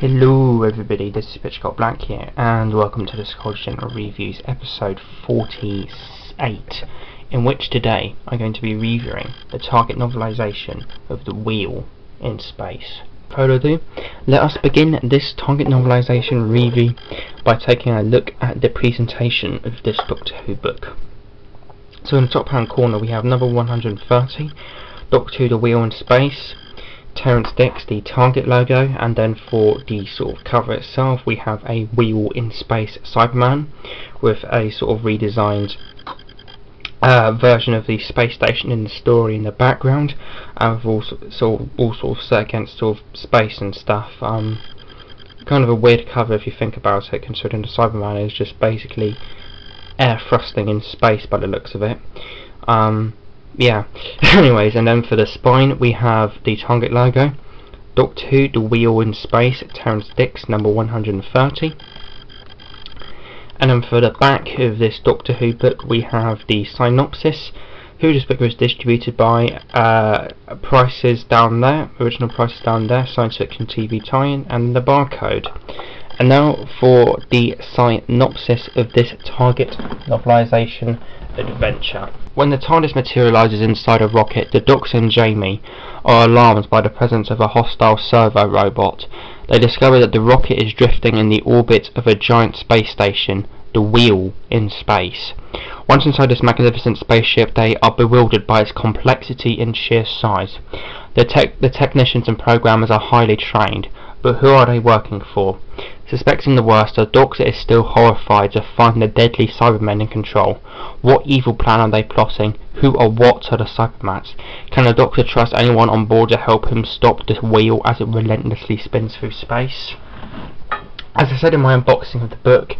Hello everybody, this is Pitchcott Black here, and welcome to the Scottish General Reviews episode 48, in which today I'm going to be reviewing the Target novelisation of The Wheel in Space. Further ado, let us begin this Target novelisation review by taking a look at the presentation of this Doctor Who book. So in the top hand corner we have number 130, Doctor Who The Wheel in Space, Terrance Dicks, the Target logo, and then for the sort of cover itself we have a Wheel in Space Cyberman with a sort of redesigned version of the space station in the story in the background, and with all sorts of set against sort of space and stuff. Kind of a weird cover if you think about it, considering the Cyberman is just basically air thrusting in space by the looks of it. Yeah, anyways, and then for the spine we have the Target logo, Doctor Who The Wheel in Space, Terrance Dicks, number 130. And then for the back of this Doctor Who book we have the synopsis, who this book was distributed by, prices down there, original prices down there, science fiction TV tie-in, and the barcode. And now for the synopsis of this Target novelisation adventure. When the TARDIS materialises inside a rocket, the Doctor and Jamie are alarmed by the presence of a hostile servo robot. They discover that the rocket is drifting in the orbit of a giant space station, the Wheel in Space. Once inside this magnificent spaceship, they are bewildered by its complexity and sheer size. The technicians and programmers are highly trained, but who are they working for? Suspecting the worst, the Doctor is still horrified to find the deadly Cybermen in control. What evil plan are they plotting? Who or what are the Cybermats? Can the Doctor trust anyone on board to help him stop this wheel as it relentlessly spins through space? As I said in my unboxing of the book,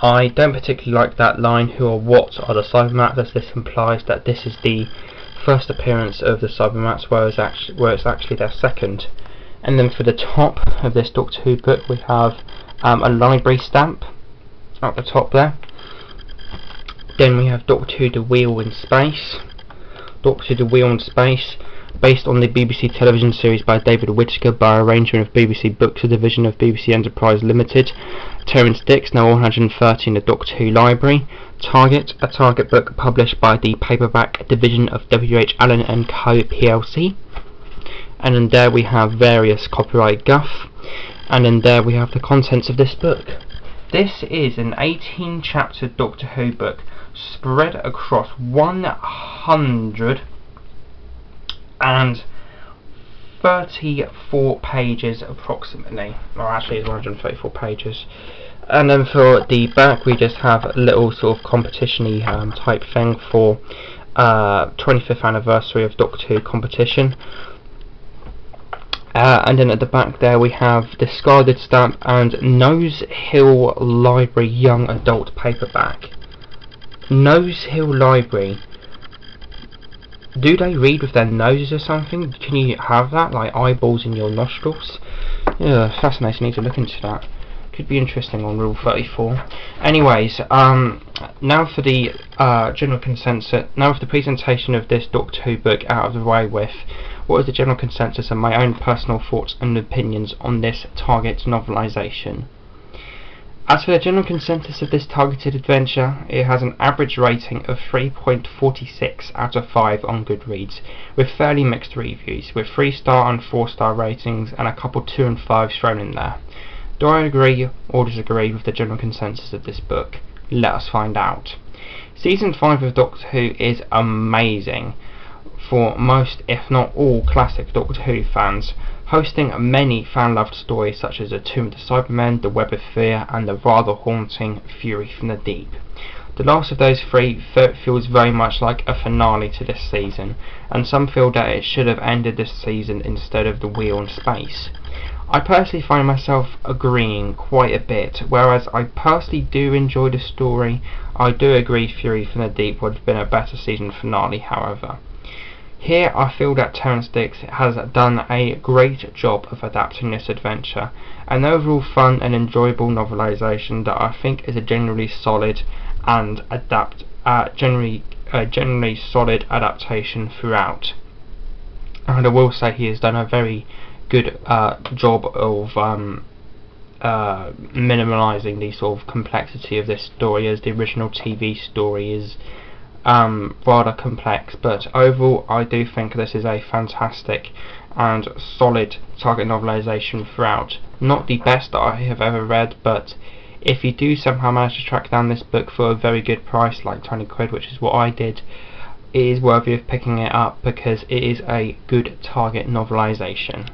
I don't particularly like that line, who or what are the Cybermats, as this implies that this is the first appearance of the Cybermats, where it's actually their second. And then for the top of this Doctor Who book we have a library stamp at the top there. Then we have Doctor Who The Wheel in Space. Doctor Who The Wheel in Space, based on the BBC television series by David Whittaker by arrangement of BBC Books, a division of BBC Enterprise Limited. Terrance Dicks, now 130 in the Doctor Who library. Target, a Target book published by the paperback division of W.H. Allen & Co. plc. And then there we have various copyright guff, and then there we have the contents of this book. This is an 18 chapter Doctor Who book spread across 134 pages approximately, or actually it's 134 pages. And then for the back we just have a little sort of competition-y type thing for 25th anniversary of Doctor Who competition. And then at the back there we have discarded stamp and Nose Hill Library Young Adult paperback. Nose Hill Library. Do they read with their noses or something? Can you have that, like eyeballs in your nostrils? Yeah, fascinating. Need to look into that. Could be interesting on Rule 34. Anyways, now for the general consensus. Now for the presentation of this Doctor Who book out of the way with, what is the general consensus and my own personal thoughts and opinions on this Target novelisation? As for the general consensus of this targeted adventure, it has an average rating of 3.46 out of 5 on Goodreads, with fairly mixed reviews, with 3-star and 4-star ratings and a couple 2 and 5s thrown in there. Do I agree or disagree with the general consensus of this book? Let us find out. Season 5 of Doctor Who is amazing for most, if not all, classic Doctor Who fans, hosting many fan-loved stories such as The Tomb of the Cybermen, The Web of Fear, and the rather haunting Fury from the Deep. The last of those three feels very much like a finale to this season, and some feel that it should have ended this season instead of The Wheel in Space. I personally find myself agreeing quite a bit. Whereas I personally do enjoy the story, I do agree Fury from the Deep would have been a better season finale, however. Here I feel that Terrance Dicks has done a great job of adapting this adventure, an overall fun and enjoyable novelisation that I think is a generally solid and generally solid adaptation throughout. And I will say he has done a very good job of minimalising the sort of complexity of this story, as the original TV story is rather complex. But overall, I do think this is a fantastic and solid target novelisation throughout. Not the best that I have ever read, but if you do somehow manage to track down this book for a very good price, like 20 quid, which is what I did, it is worthy of picking it up because it is a good target novelisation.